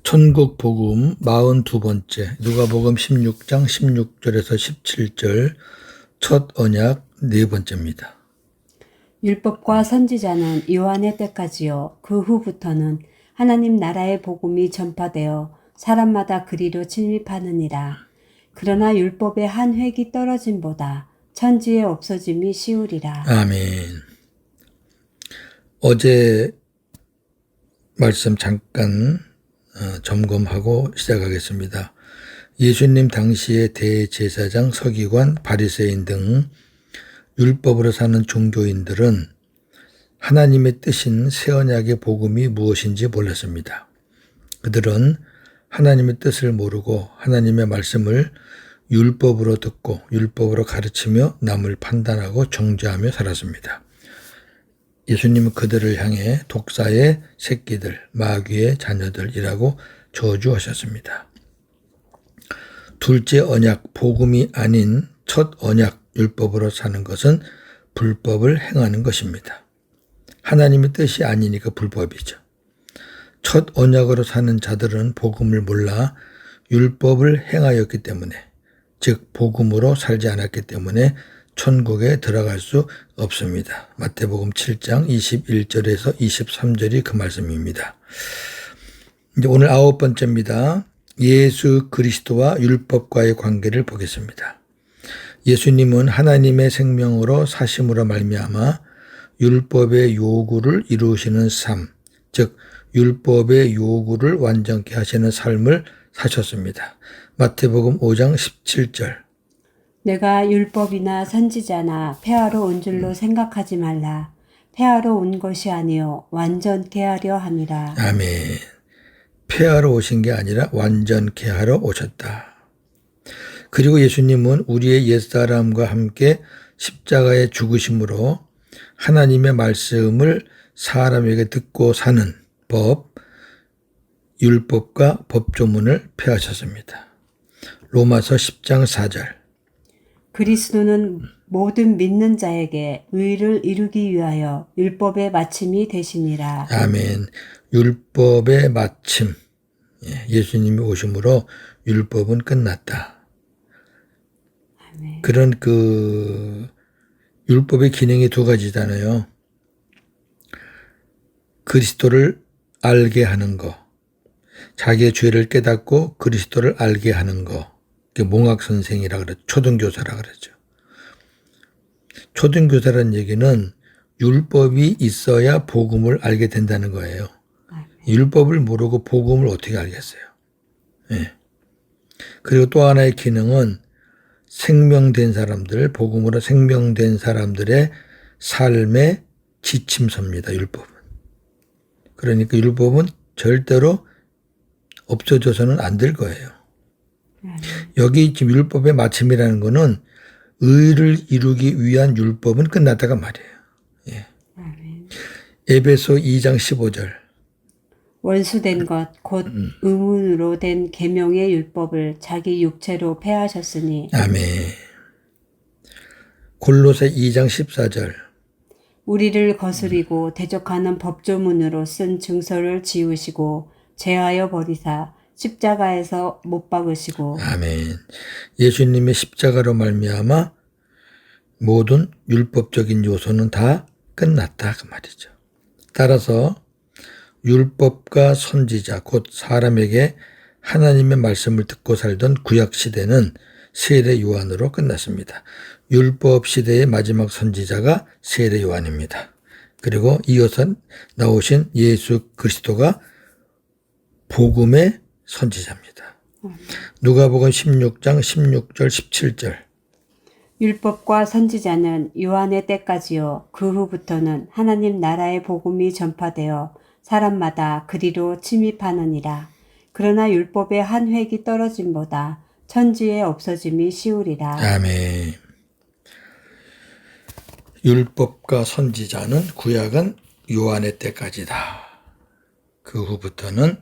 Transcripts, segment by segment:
천국 복음 42번째 누가복음 16장 16절에서 17절 첫 언약 네 번째입니다. 율법과 선지자는 요한의 때까지요. 그 후부터는 하나님 나라의 복음이 전파되어 사람마다 그리로 침입하느니라. 그러나 율법의 한 획이 떨어짐보다 천지의 없어짐이 쉬우리라. 아멘. 어제 말씀 잠깐 점검하고 시작하겠습니다. 예수님 당시의 대제사장, 서기관, 바리새인 등 율법으로 사는 종교인들은 하나님의 뜻인 새 언약의 복음이 무엇인지 몰랐습니다. 그들은 하나님의 뜻을 모르고 하나님의 말씀을 율법으로 듣고 율법으로 가르치며 남을 판단하고 정죄하며 살았습니다. 예수님은 그들을 향해 독사의 새끼들, 마귀의 자녀들이라고 저주하셨습니다. 둘째 언약, 복음이 아닌 첫 언약, 율법으로 사는 것은 불법을 행하는 것입니다. 하나님의 뜻이 아니니까 불법이죠. 첫 언약으로 사는 자들은 복음을 몰라 율법을 행하였기 때문에, 즉 복음으로 살지 않았기 때문에 천국에 들어갈 수 없습니다. 마태복음 7장 21절에서 23절이 그 말씀입니다. 이제 오늘 아홉 번째입니다. 예수 그리스도와 율법과의 관계를 보겠습니다. 예수님은 하나님의 생명으로 사심으로 말미암아 율법의 요구를 이루시는 삶, 즉 율법의 요구를 완전케 하시는 삶을 사셨습니다. 마태복음 5장 17절. 내가 율법이나 선지자나 폐하러 온 줄로 생각하지 말라. 폐하러 온 것이 아니요 완전케 하려 함이라. 아멘. 폐하러 오신 게 아니라 완전케 하러 오셨다. 그리고 예수님은 우리의 옛사람과 함께 십자가에 죽으심으로 하나님의 말씀을 사람에게 듣고 사는 법, 율법과 법조문을 폐하셨습니다. 로마서 10장 4절. 그리스도는 모든 믿는 자에게 의를 이루기 위하여 율법의 마침이 되시니라. 아멘. 율법의 마침. 예수님이 오심으로 율법은 끝났다. 아멘. 그런 율법의 기능이 두 가지잖아요. 그리스도를 알게 하는 거. 자기의 죄를 깨닫고 그리스도를 알게 하는 거. 몽학 선생이라 그랬죠. 초등교사라 그랬죠. 초등교사라는 얘기는 율법이 있어야 복음을 알게 된다는 거예요. 율법을 모르고 복음을 어떻게 알겠어요? 예. 그리고 또 하나의 기능은 생명된 사람들, 복음으로 생명된 사람들의 삶의 지침서입니다. 율법은. 그러니까 율법은 절대로 없어져서는 안 될 거예요. 여기 지금 율법의 마침이라는 거는 의를 이루기 위한 율법은 끝났다가 말이에요. 예. 에베소 2장 15절. 원수된 것 곧 의문으로 된 계명의 율법을 자기 육체로 폐하셨으니. 아멘. 골로새 2장 14절. 우리를 거스리고 대적하는 법조문으로 쓴 증서를 지우시고 제하여 버리사 십자가에서 못 박으시고. 아멘. 예수님의 십자가로 말미암아 모든 율법적인 요소는 다 끝났다 그 말이죠. 따라서 율법과 선지자 곧 사람에게 하나님의 말씀을 듣고 살던 구약 시대는 세례 요한으로 끝났습니다. 율법 시대의 마지막 선지자가 세례 요한입니다. 그리고 이어서 나오신 예수 그리스도가 복음의 선지자입니다. 누가복음 16장 16절 17절. 율법과 선지자는 요한의 때까지요. 그 후부터는 하나님 나라의 복음이 전파되어 사람마다 그리로 침입하느니라. 그러나 율법의 한 획이 떨어짐보다 천지의 없어짐이 쉬우리라. 아멘. 율법과 선지자는 구약은 요한의 때까지다. 그 후부터는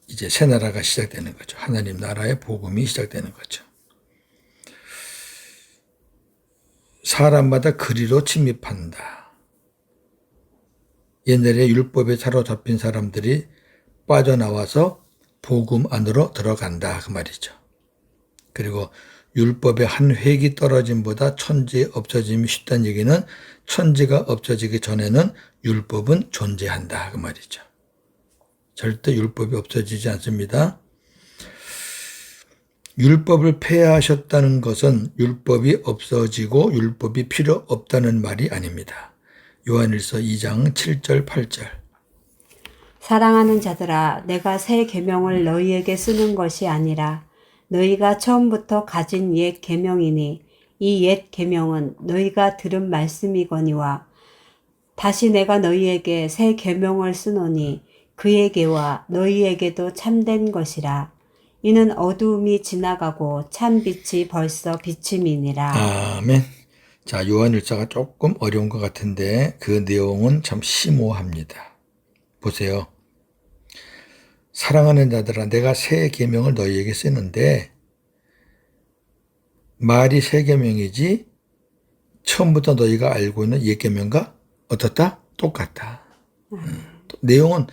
이제 새 나라가 시작되는 거죠. 하나님 나라의 복음이 시작되는 거죠. 사람마다 그리로 침입한다. 옛날에 율법에 사로잡힌 사람들이 빠져나와서 복음 안으로 들어간다 그 말이죠. 그리고 율법의 한 획이 떨어짐보다 천지의 없어짐이 쉽다는 얘기는 천지가 없어지기 전에는 율법은 존재한다 그 말이죠. 절대 율법이 없어지지 않습니다. 율법을 폐하하셨다는 것은 율법이 없어지고 율법이 필요 없다는 말이 아닙니다. 요한일서 2장 7절 8절. 사랑하는 자들아, 내가 새 계명을 너희에게 쓰는 것이 아니라 너희가 처음부터 가진 옛 계명이니 이 옛 계명은 너희가 들은 말씀이거니와 다시 내가 너희에게 새 계명을 쓰노니 그에게와 너희에게도 참된 것이라. 이는 어두움이 지나가고 참 빛이 벌써 비침이니라. 아멘. 자, 요한일서가 조금 어려운 것 같은데 그 내용은 참 심오합니다. 보세요. 사랑하는 자들아, 내가 새 계명을 너희에게 쓰는데 말이 새 계명이지 처음부터 너희가 알고 있는 옛 계명과 어떻다? 똑같다. 내용은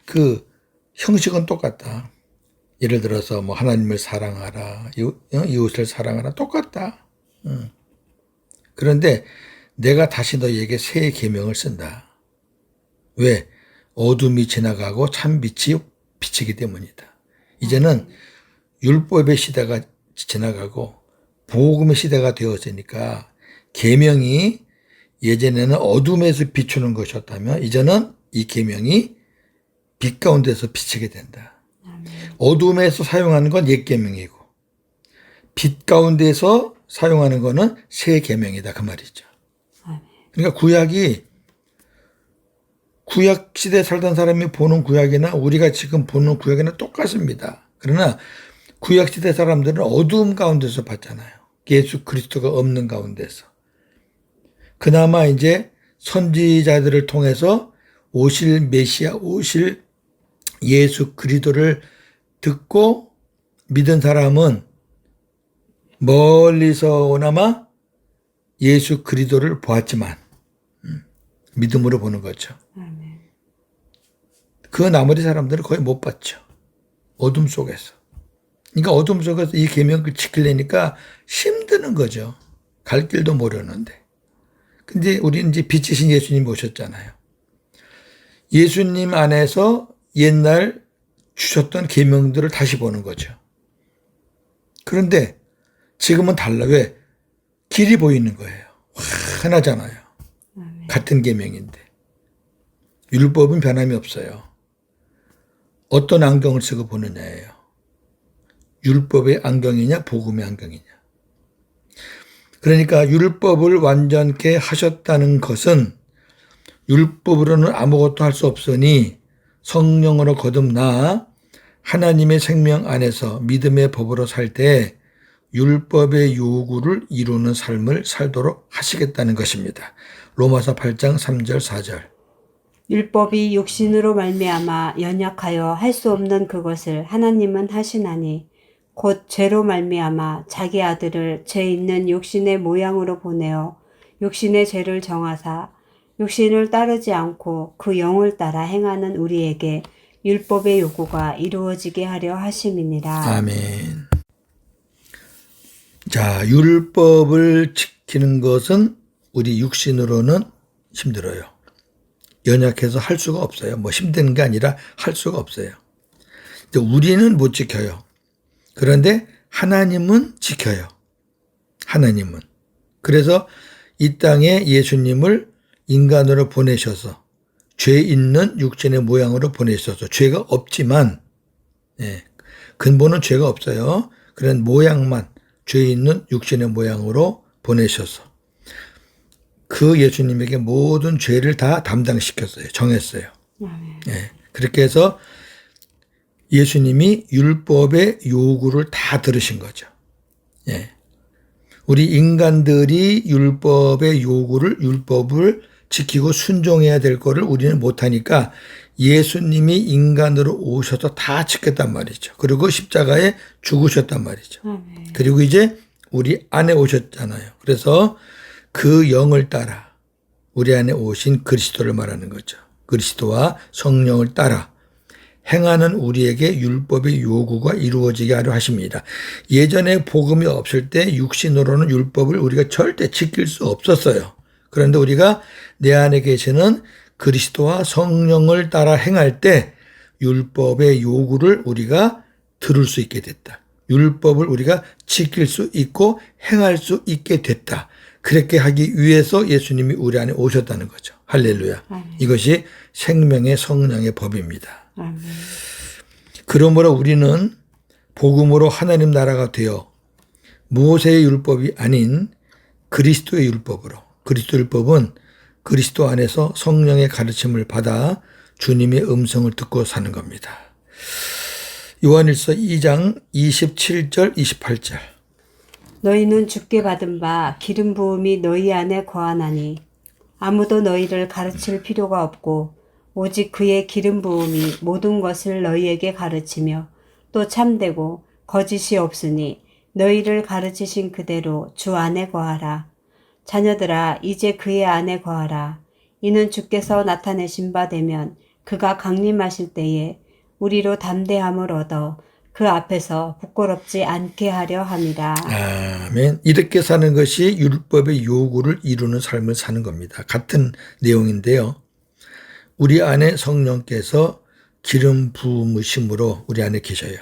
그 형식은 똑같다. 예를 들어서 뭐 하나님을 사랑하라, 이웃을 사랑하라, 똑같다. 그런데 내가 다시 너희에게 새 계명을 쓴다. 왜? 어둠이 지나가고 참 빛이 비치기 때문이다. 이제는 율법의 시대가 지나가고 복음의 시대가 되었으니까 계명이 예전에는 어둠에서 비추는 것이었다면 이제는 이 계명이 빛 가운데서 비치게 된다. 어둠에서 사용하는 건 옛 계명이고 빛 가운데서 사용하는 거는 새 계명이다 그 말이죠. 그러니까 구약 시대에 살던 사람이 보는 구약이나 우리가 지금 보는 구약이나 똑같습니다. 그러나 구약 시대 사람들은 어두움 가운데서 봤잖아요. 예수 그리스도가 없는 가운데서. 그나마 이제 선지자들을 통해서 오실 메시아, 오실 예수 그리스도를 듣고 믿은 사람은 멀리서나마 예수 그리스도를 보았지만 믿음으로 보는 거죠. 그 나머지 사람들은 거의 못 봤죠. 어둠 속에서. 그러니까 어둠 속에서 이 계명을 지키려니까 힘드는 거죠. 갈 길도 모르는데. 근데 우리는 이제 빛이신 예수님 오셨잖아요. 예수님 안에서 옛날 주셨던 계명들을 다시 보는 거죠. 그런데 지금은 달라. 왜? 길이 보이는 거예요. 하나잖아요. 같은 계명인데. 율법은 변함이 없어요. 어떤 안경을 쓰고 보느냐예요. 율법의 안경이냐 복음의 안경이냐. 그러니까 율법을 완전케 하셨다는 것은 율법으로는 아무것도 할 수 없으니 성령으로 거듭나 하나님의 생명 안에서 믿음의 법으로 살 때 율법의 요구를 이루는 삶을 살도록 하시겠다는 것입니다. 로마서 8장 3절 4절. 율법이 육신으로 말미암아 연약하여 할 수 없는 그것을 하나님은 하시나니 곧 죄로 말미암아 자기 아들을 죄 있는 육신의 모양으로 보내어 육신의 죄를 정하사 육신을 따르지 않고 그 영을 따라 행하는 우리에게 율법의 요구가 이루어지게 하려 하심이니라. 아멘. 자, 율법을 지키는 것은 우리 육신으로는 힘들어요. 연약해서 할 수가 없어요. 뭐 힘든 게 아니라 할 수가 없어요. 우리는 못 지켜요. 그런데 하나님은 지켜요. 하나님은. 그래서 이 땅에 예수님을 인간으로 보내셔서 죄 있는 육신의 모양으로 보내셔서 죄가 없지만 근본은 죄가 없어요. 그런 모양만 죄 있는 육신의 모양으로 보내셔서 그 예수님에게 모든 죄를 다 담당시켰어요. 정했어요. 그렇게 해서 예수님이 율법의 요구를 다 들으신 거죠. 우리 인간들이 율법을 지키고 순종해야 될 거를 우리는 못하니까 예수님이 인간으로 오셔서 다 지켰단 말이죠. 그리고 십자가에 죽으셨단 말이죠. 그리고 이제 우리 안에 오셨잖아요. 그래서 그 영을 따라 우리 안에 오신 그리스도를 말하는 거죠. 그리스도와 성령을 따라 행하는 우리에게 율법의 요구가 이루어지게 하려 하십니다. 예전에 복음이 없을 때 육신으로는 율법을 우리가 절대 지킬 수 없었어요. 그런데 우리가 내 안에 계시는 그리스도와 성령을 따라 행할 때 율법의 요구를 우리가 들을 수 있게 됐다. 율법을 우리가 지킬 수 있고 행할 수 있게 됐다. 그렇게 하기 위해서 예수님이 우리 안에 오셨다는 거죠. 할렐루야. 아멘. 이것이 생명의 성령의 법입니다. 아멘. 그러므로 우리는 복음으로 하나님 나라가 되어 모세의 율법이 아닌 그리스도의 율법으로, 그리스도 율법은 그리스도 안에서 성령의 가르침을 받아 주님의 음성을 듣고 사는 겁니다. 요한일서 2장 27절 28절. 너희는 주께 받은 바 기름 부음이 너희 안에 거하나니 아무도 너희를 가르칠 필요가 없고 오직 그의 기름 부음이 모든 것을 너희에게 가르치며 또 참되고 거짓이 없으니 너희를 가르치신 그대로 주 안에 거하라. 자녀들아 이제 그의 안에 거하라. 이는 주께서 나타내신 바 되면 그가 강림하실 때에 우리로 담대함을 얻어 그 앞에서 부끄럽지 않게 하려 함이라. 아멘. 이렇게 사는 것이 율법의 요구를 이루는 삶을 사는 겁니다. 같은 내용인데요. 우리 안에 성령께서 기름 부으심으로 우리 안에 계셔요.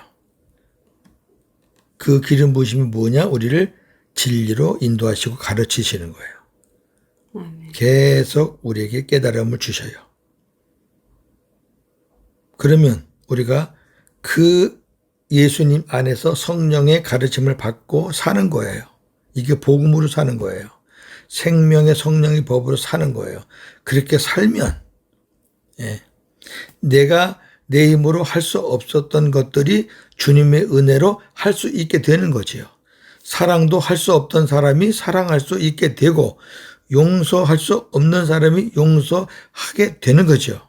그 기름 부으심이 뭐냐? 우리를 진리로 인도하시고 가르치시는 거예요. 아멘. 계속 우리에게 깨달음을 주셔요. 그러면 우리가 그 예수님 안에서 성령의 가르침을 받고 사는 거예요. 이게 복음으로 사는 거예요. 생명의 성령의 법으로 사는 거예요. 그렇게 살면 내가 내 힘으로 할 수 없었던 것들이 주님의 은혜로 할 수 있게 되는 거지요. 사랑도 할 수 없던 사람이 사랑할 수 있게 되고 용서할 수 없는 사람이 용서하게 되는 거죠.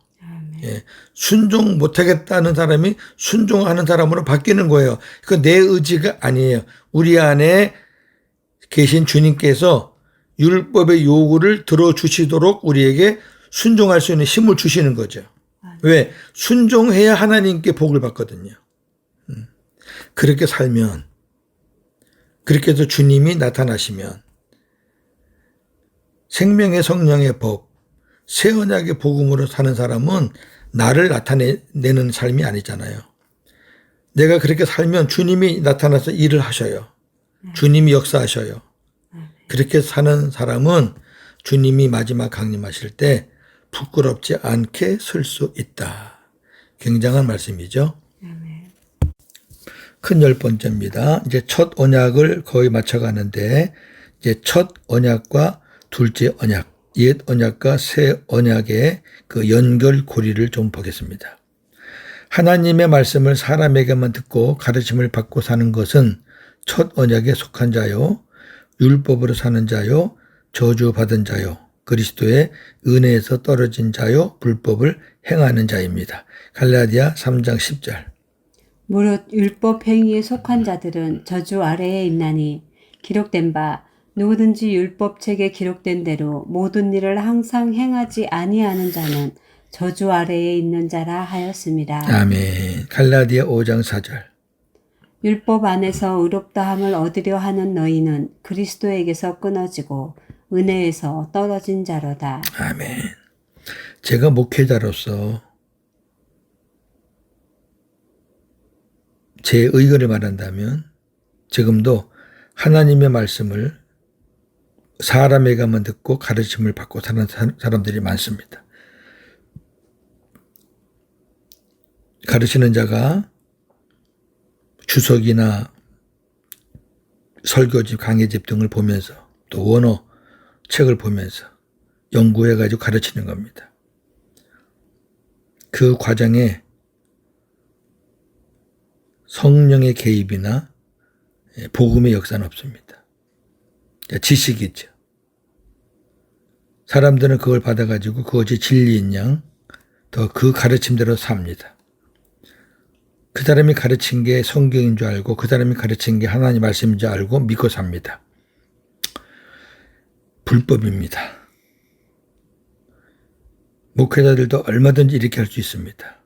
순종 못하겠다는 사람이 순종하는 사람으로 바뀌는 거예요. 그건 내 의지가 아니에요. 우리 안에 계신 주님께서 율법의 요구를 들어주시도록 우리에게 순종할 수 있는 힘을 주시는 거죠. 왜? 순종해야 하나님께 복을 받거든요. 그렇게 살면, 그렇게 해서 주님이 나타나시면 생명의 성령의 법, 새 언약의 복음으로 사는 사람은 나를 나타내는 삶이 아니잖아요. 내가 그렇게 살면 주님이 나타나서 일을 하셔요. 주님이 역사하셔요. 그렇게 사는 사람은 주님이 마지막 강림하실 때 부끄럽지 않게 설 수 있다. 굉장한 말씀이죠. 큰 10번째입니다. 이제 첫 언약을 거의 맞춰가는데 이제 첫 언약과 둘째 언약, 옛 언약과 새 언약의 그 연결고리를 좀 보겠습니다. 하나님의 말씀을 사람에게만 듣고 가르침을 받고 사는 것은 첫 언약에 속한 자요, 율법으로 사는 자요, 저주받은 자요, 그리스도의 은혜에서 떨어진 자요, 불법을 행하는 자입니다. 갈라디아 3장 10절. 무릇 율법 행위에 속한 자들은 저주 아래에 있나니 기록된 바 누구든지 율법책에 기록된 대로 모든 일을 항상 행하지 아니하는 자는 저주 아래에 있는 자라 하였습니다. 아멘. 갈라디아 5장 4절. 율법 안에서 의롭다함을 얻으려 하는 너희는 그리스도에게서 끊어지고 은혜에서 떨어진 자로다. 아멘. 제가 목회자로서 제 의견을 말한다면 지금도 하나님의 말씀을 사람에게만 듣고 가르침을 받고 사는 사람들이 많습니다. 가르치는 자가 주석이나 설교집, 강해집 등을 보면서 또 원어 책을 보면서 연구해가지고 가르치는 겁니다. 그 과정에 성령의 개입이나 복음의 역사는 없습니다. 지식이죠. 사람들은 그걸 받아가지고 그것이 진리인 양 더 그 가르침대로 삽니다. 그 사람이 가르친 게 성경인 줄 알고 그 사람이 가르친 게 하나님 말씀인 줄 알고 믿고 삽니다. 불법입니다. 목회자들도 얼마든지 이렇게 할 수 있습니다.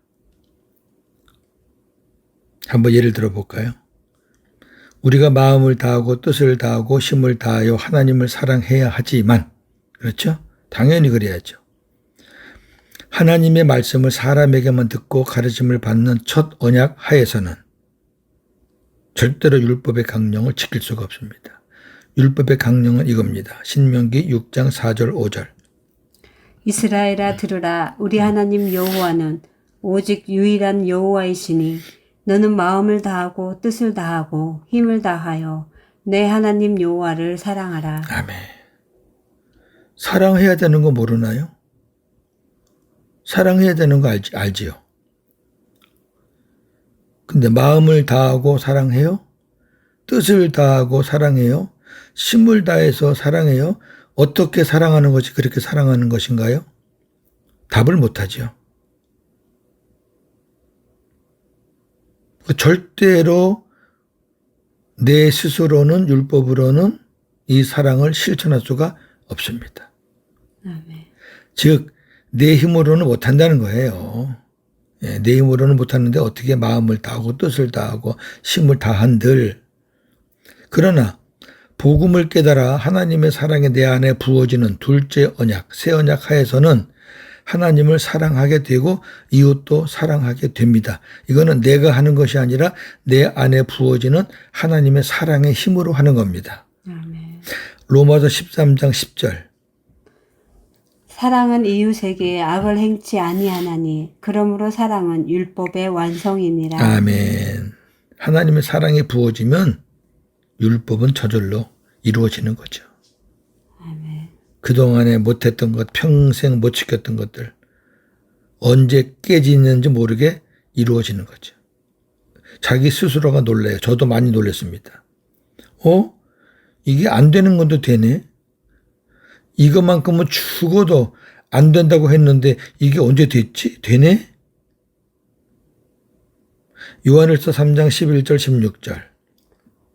한번 예를 들어 볼까요? 우리가 마음을 다하고 뜻을 다하고 힘을 다하여 하나님을 사랑해야 하지만, 그렇죠? 당연히 그래야죠. 하나님의 말씀을 사람에게만 듣고 가르침을 받는 첫 언약 하에서는 절대로 율법의 강령을 지킬 수가 없습니다. 율법의 강령은 이겁니다. 신명기 6장 4절 5절. 이스라엘아 들으라. 우리 하나님 여호와는 오직 유일한 여호와이시니 너는 마음을 다하고 뜻을 다하고 힘을 다하여 내 하나님 여호와를 사랑하라. 아멘. 사랑해야 되는 거 모르나요? 사랑해야 되는 거 알지요? 근데 마음을 다하고 사랑해요? 뜻을 다하고 사랑해요? 힘을 다해서 사랑해요? 어떻게 사랑하는 것이 그렇게 사랑하는 것인가요? 답을 못하죠. 절대로 내 스스로는 율법으로는 이 사랑을 실천할 수가 없습니다. 아멘. 즉 내 힘으로는 못한다는 거예요. 내 힘으로는 못하는데 어떻게 마음을 다하고 뜻을 다하고 힘을 다한들. 그러나 복음을 깨달아 하나님의 사랑이 내 안에 부어지는 둘째 언약, 새 언약 하에서는 하나님을 사랑하게 되고 이웃도 사랑하게 됩니다. 이거는 내가 하는 것이 아니라 내 안에 부어지는 하나님의 사랑의 힘으로 하는 겁니다. 아멘. 로마서 13장 10절. 사랑은 이웃에게 악을 행치 아니하나니 그러므로 사랑은 율법의 완성이니라. 아멘. 하나님의 사랑이 부어지면 율법은 저절로 이루어지는 거죠. 아멘. 그동안에 못했던 것, 평생 못 지켰던 것들 언제 깨지는지 모르게 이루어지는 거죠. 자기 스스로가 놀라요. 저도 많이 놀랐습니다. 이게 안 되는 것도 되네? 이것만큼은 죽어도 안 된다고 했는데 이게 언제 됐지? 되네? 요한일서 3장 11절 16절.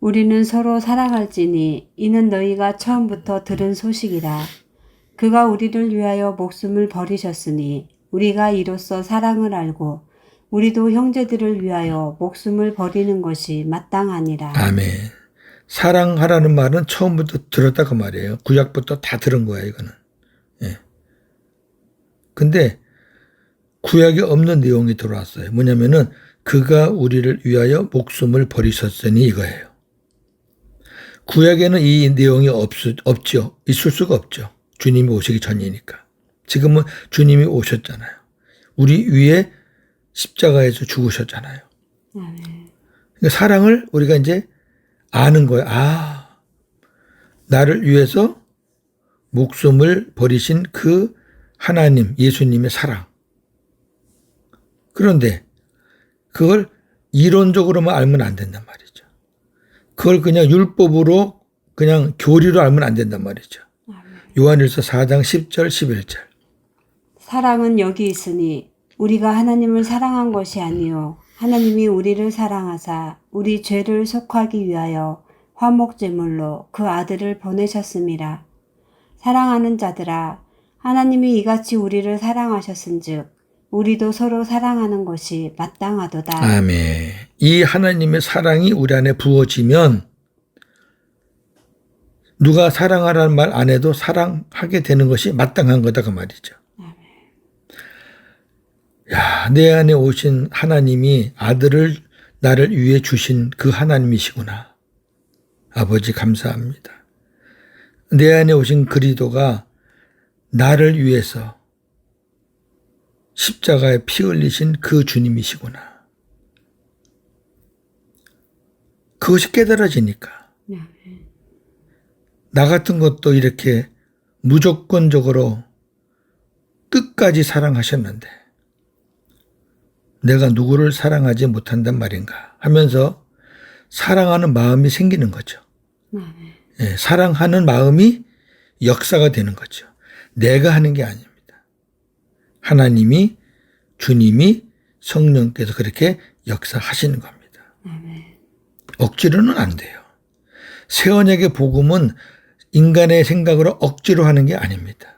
우리는 서로 사랑할지니 이는 너희가 처음부터 들은 소식이라. 그가 우리를 위하여 목숨을 버리셨으니 우리가 이로써 사랑을 알고 우리도 형제들을 위하여 목숨을 버리는 것이 마땅하니라. 아멘. 사랑하라는 말은 처음부터 들었다 그 말이에요. 구약부터 다 들은 거야 이거는. 근데 구약에 없는 내용이 들어왔어요. 뭐냐면은 그가 우리를 위하여 목숨을 버리셨으니 이거예요. 구약에는 이 내용이 없죠. 있을 수가 없죠. 주님이 오시기 전이니까. 지금은 주님이 오셨잖아요. 우리 위에 십자가에서 죽으셨잖아요. 그러니까 사랑을 우리가 이제 아는 거예요. 나를 위해서 목숨을 버리신 그 하나님, 예수님의 사랑. 그런데 그걸 이론적으로만 알면 안 된단 말이죠. 그걸 그냥 율법으로 그냥 교리로 알면 안 된단 말이죠. 요한일서 4장 10절 11절. 사랑은 여기 있으니 우리가 하나님을 사랑한 것이 아니요 하나님이 우리를 사랑하사 우리 죄를 속하기 위하여 화목제물로 그 아들을 보내셨음이라. 사랑하는 자들아 하나님이 이같이 우리를 사랑하셨은즉 우리도 서로 사랑하는 것이 마땅하도다. 아멘. 이 하나님의 사랑이 우리 안에 부어지면 누가 사랑하라는 말 안 해도 사랑하게 되는 것이 마땅한 거다 그 말이죠. 야, 내 안에 오신 하나님이 아들을 나를 위해 주신 그 하나님이시구나. 아버지 감사합니다. 내 안에 오신 그리스도가 나를 위해서 십자가에 피 흘리신 그 주님이시구나. 그것이 깨달아지니까 나 같은 것도 이렇게 무조건적으로 끝까지 사랑하셨는데 내가 누구를 사랑하지 못한단 말인가 하면서 사랑하는 마음이 생기는 거죠. 사랑하는 마음이 역사가 되는 거죠. 내가 하는 게 아닙니다. 하나님이, 주님이, 성령께서 그렇게 역사하시는 겁니다. 억지로는 안 돼요. 새 언약의 복음은 인간의 생각으로 억지로 하는 게 아닙니다.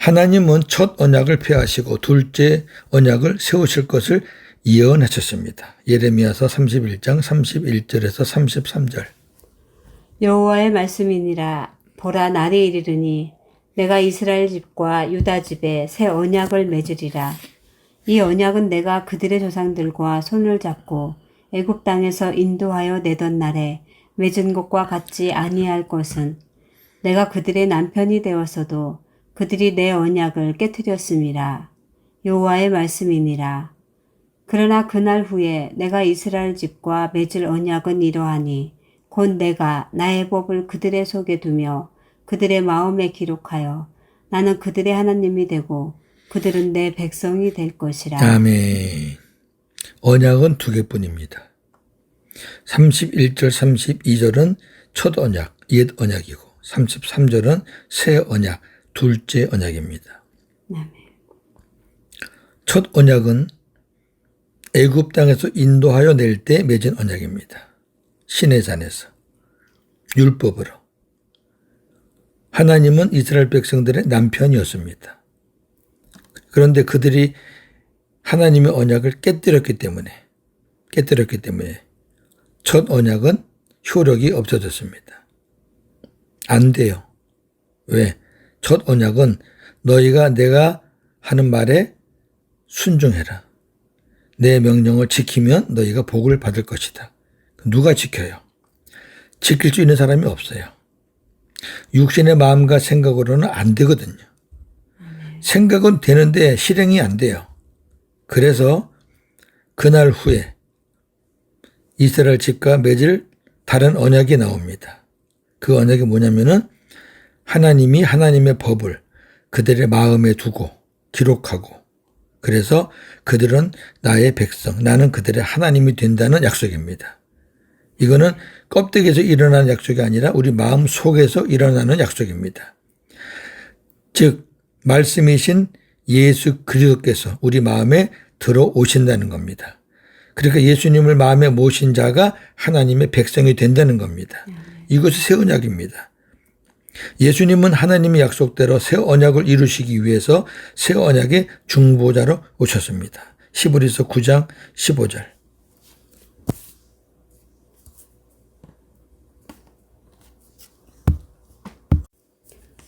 하나님은 첫 언약을 폐하시고 둘째 언약을 세우실 것을 예언하셨습니다. 예레미야서 31장 31절에서 33절. 여호와의 말씀이니라. 보라, 날이 이르르니 내가 이스라엘 집과 유다 집에 새 언약을 맺으리라. 이 언약은 내가 그들의 조상들과 손을 잡고 애굽 땅에서 인도하여 내던 날에 맺은 것과 같지 아니할 것은 내가 그들의 남편이 되었어도 그들이 내 언약을 깨뜨렸음이라. 여호와의 말씀이니라. 그러나 그날 후에 내가 이스라엘 집과 맺을 언약은 이러하니 곧 내가 나의 법을 그들의 속에 두며 그들의 마음에 기록하여 나는 그들의 하나님이 되고 그들은 내 백성이 될 것이라. 아멘. 언약은 두 개뿐입니다. 31절 32절은 첫 언약, 옛 언약이고 33절은 새 언약, 둘째 언약입니다. 아멘. 첫 언약은 애굽 땅에서 인도하여 낼 때 맺은 언약입니다. 시내산에서 율법으로. 하나님은 이스라엘 백성들의 남편이었습니다. 그런데 그들이 하나님의 언약을 깨뜨렸기 때문에 첫 언약은 효력이 없어졌습니다. 안 돼요. 왜? 첫 언약은 너희가 내가 하는 말에 순종해라. 내 명령을 지키면 너희가 복을 받을 것이다. 누가 지켜요? 지킬 수 있는 사람이 없어요. 육신의 마음과 생각으로는 안 되거든요. 생각은 되는데 실행이 안 돼요. 그래서 그날 후에 이스라엘 집과 맺을 다른 언약이 나옵니다. 그 언약이 뭐냐면은 하나님이 하나님의 법을 그들의 마음에 두고 기록하고 그래서 그들은 나의 백성, 나는 그들의 하나님이 된다는 약속입니다. 이거는 껍데기에서 일어나는 약속이 아니라 우리 마음 속에서 일어나는 약속입니다. 즉 말씀이신 예수 그리스도께서 우리 마음에 들어오신다는 겁니다. 그러니까 예수님을 마음에 모신 자가 하나님의 백성이 된다는 겁니다. 이것이 새 언약입니다. 예수님은 하나님의 약속대로 새 언약을 이루시기 위해서 새 언약의 중보자로 오셨습니다. 히브리서 9장 15절.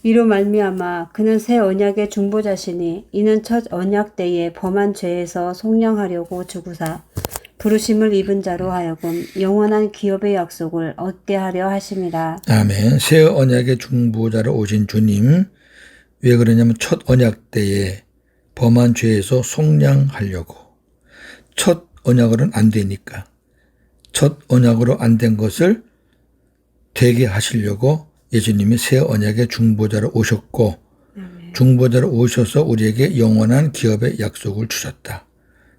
이로 말미암아 그는 새 언약의 중보자시니 이는 첫 언약 때에 범한 죄에서 속량하려고 주구사 부르심을 입은 자로 하여금 영원한 기업의 약속을 얻게 하려 하심이라. 아멘. 새 언약의 중보자로 오신 주님, 왜 그러냐면 첫 언약 때에 범한 죄에서 속량하려고. 첫 언약으로는 안 되니까. 첫 언약으로 안 된 것을 되게 하시려고 예수님이 새 언약의 중보자로 오셨고 중보자로 오셔서 우리에게 영원한 기업의 약속을 주셨다.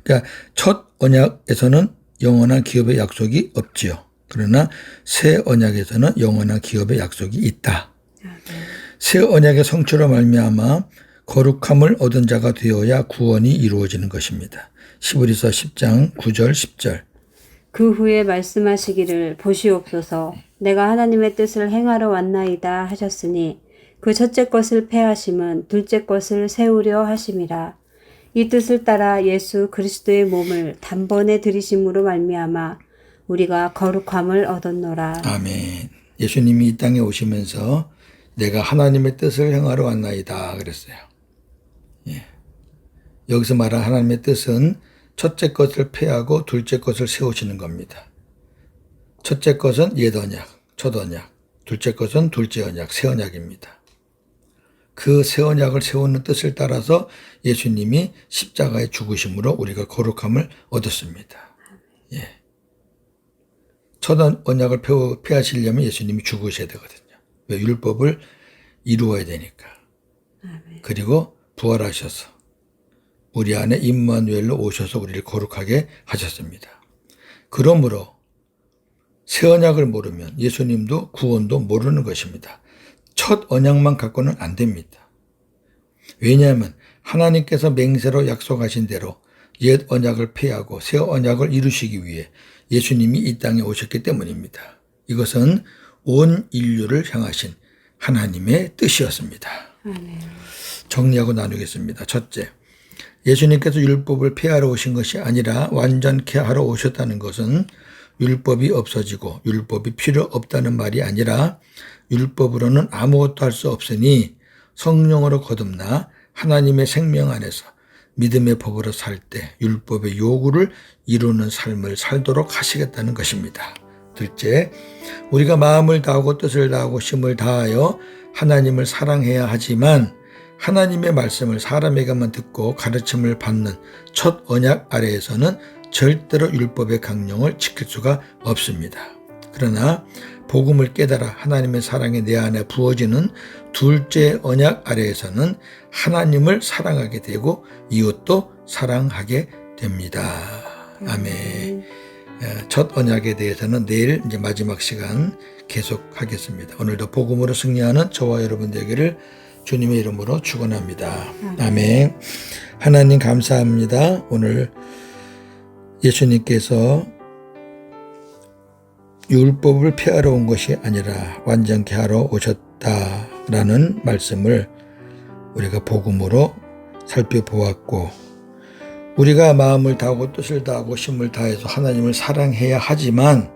그러니까 첫 언약에서는 영원한 기업의 약속이 없지요. 그러나 새 언약에서는 영원한 기업의 약속이 있다. 새 언약의 성취로 말미암아 거룩함을 얻은 자가 되어야 구원이 이루어지는 것입니다. 히브리서 10장 9절 10절. 그 후에 말씀하시기를 보시옵소서 내가 하나님의 뜻을 행하러 왔나이다 하셨으니 그 첫째 것을 폐하심은 둘째 것을 세우려 하심이라. 이 뜻을 따라 예수 그리스도의 몸을 단번에 들이심으로 말미암아 우리가 거룩함을 얻었노라. 아멘. 예수님이 이 땅에 오시면서 내가 하나님의 뜻을 행하러 왔나이다 그랬어요. 예. 여기서 말한 하나님의 뜻은 첫째 것을 폐하고 둘째 것을 세우시는 겁니다. 첫째 것은 옛 언약, 첫 언약, 둘째 것은 둘째 언약, 새 언약입니다. 그 새 언약을 세우는 뜻을 따라서 예수님이 십자가에 죽으심으로 우리가 거룩함을 얻었습니다. 예. 첫 언약을 폐하시려면 예수님이 죽으셔야 되거든요. 왜? 율법을 이루어야 되니까. 그리고 부활하셔서 우리 안에 임마누엘로 오셔서 우리를 거룩하게 하셨습니다. 그러므로 새 언약을 모르면 예수님도 구원도 모르는 것입니다. 첫 언약만 갖고는 안 됩니다. 왜냐하면 하나님께서 맹세로 약속하신 대로 옛 언약을 폐하고 새 언약을 이루시기 위해 예수님이 이 땅에 오셨기 때문입니다. 이것은 온 인류를 향하신 하나님의 뜻이었습니다. 아멘. 정리하고 나누겠습니다. 첫째, 예수님께서 율법을 폐하러 오신 것이 아니라 완전케 하러 오셨다는 것은 율법이 없어지고 율법이 필요 없다는 말이 아니라 율법으로는 아무것도 할 수 없으니 성령으로 거듭나 하나님의 생명 안에서 믿음의 법으로 살 때 율법의 요구를 이루는 삶을 살도록 하시겠다는 것입니다. 둘째, 우리가 마음을 다하고 뜻을 다하고 힘을 다하여 하나님을 사랑해야 하지만 하나님의 말씀을 사람에게만 듣고 가르침을 받는 첫 언약 아래에서는 절대로 율법의 강령을 지킬 수가 없습니다. 그러나 복음을 깨달아 하나님의 사랑이 내 안에 부어지는 둘째 언약 아래에서는 하나님을 사랑하게 되고 이웃도 사랑하게 됩니다. 아멘. 첫 언약에 대해서는 내일 이제 마지막 시간 계속하겠습니다. 오늘도 복음으로 승리하는 저와 여러분 되기를 주님의 이름으로 축원합니다. 아멘. 하나님 감사합니다. 오늘 예수님께서 율법을 폐하러 온 것이 아니라 완전케 하러 오셨다라는 말씀을 우리가 복음으로 살펴보았고, 우리가 마음을 다하고 뜻을 다하고 힘을 다해서 하나님을 사랑해야 하지만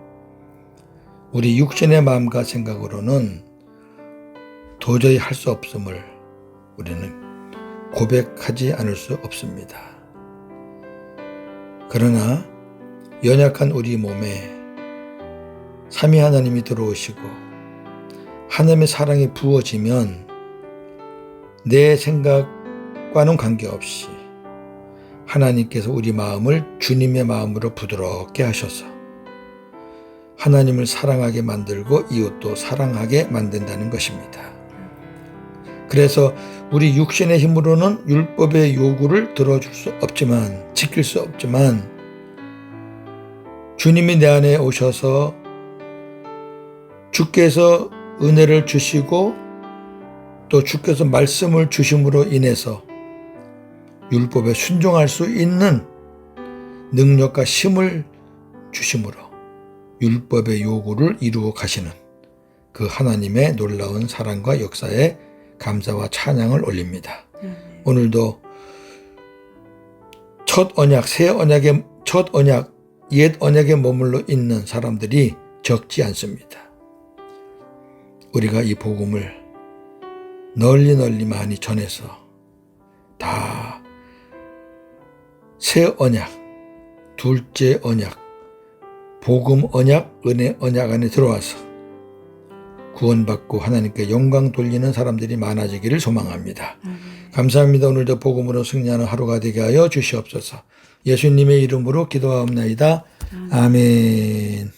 우리 육신의 마음과 생각으로는 도저히 할 수 없음을 우리는 고백하지 않을 수 없습니다. 그러나 연약한 우리 몸에 삼위 하나님이 들어오시고 하나님의 사랑이 부어지면 내 생각과는 관계없이 하나님께서 우리 마음을 주님의 마음으로 부드럽게 하셔서 하나님을 사랑하게 만들고 이웃도 사랑하게 만든다는 것입니다. 그래서 우리 육신의 힘으로는 율법의 요구를 들어줄 수 없지만, 지킬 수 없지만 주님이 내 안에 오셔서 주께서 은혜를 주시고 또 주께서 말씀을 주심으로 인해서 율법에 순종할 수 있는 능력과 힘을 주심으로 율법의 요구를 이루어 가시는 그 하나님의 놀라운 사랑과 역사에 감사와 찬양을 올립니다. 오늘도 첫 언약, 옛 언약에 머물러 있는 사람들이 적지 않습니다. 우리가 이 복음을 널리 많이 전해서 다 새 언약, 둘째 언약, 복음 언약, 은혜 언약 안에 들어와서 구원받고 하나님께 영광 돌리는 사람들이 많아지기를 소망합니다. 감사합니다. 오늘도 복음으로 승리하는 하루가 되게 하여 주시옵소서. 예수님의 이름으로 기도하옵나이다. 아멘.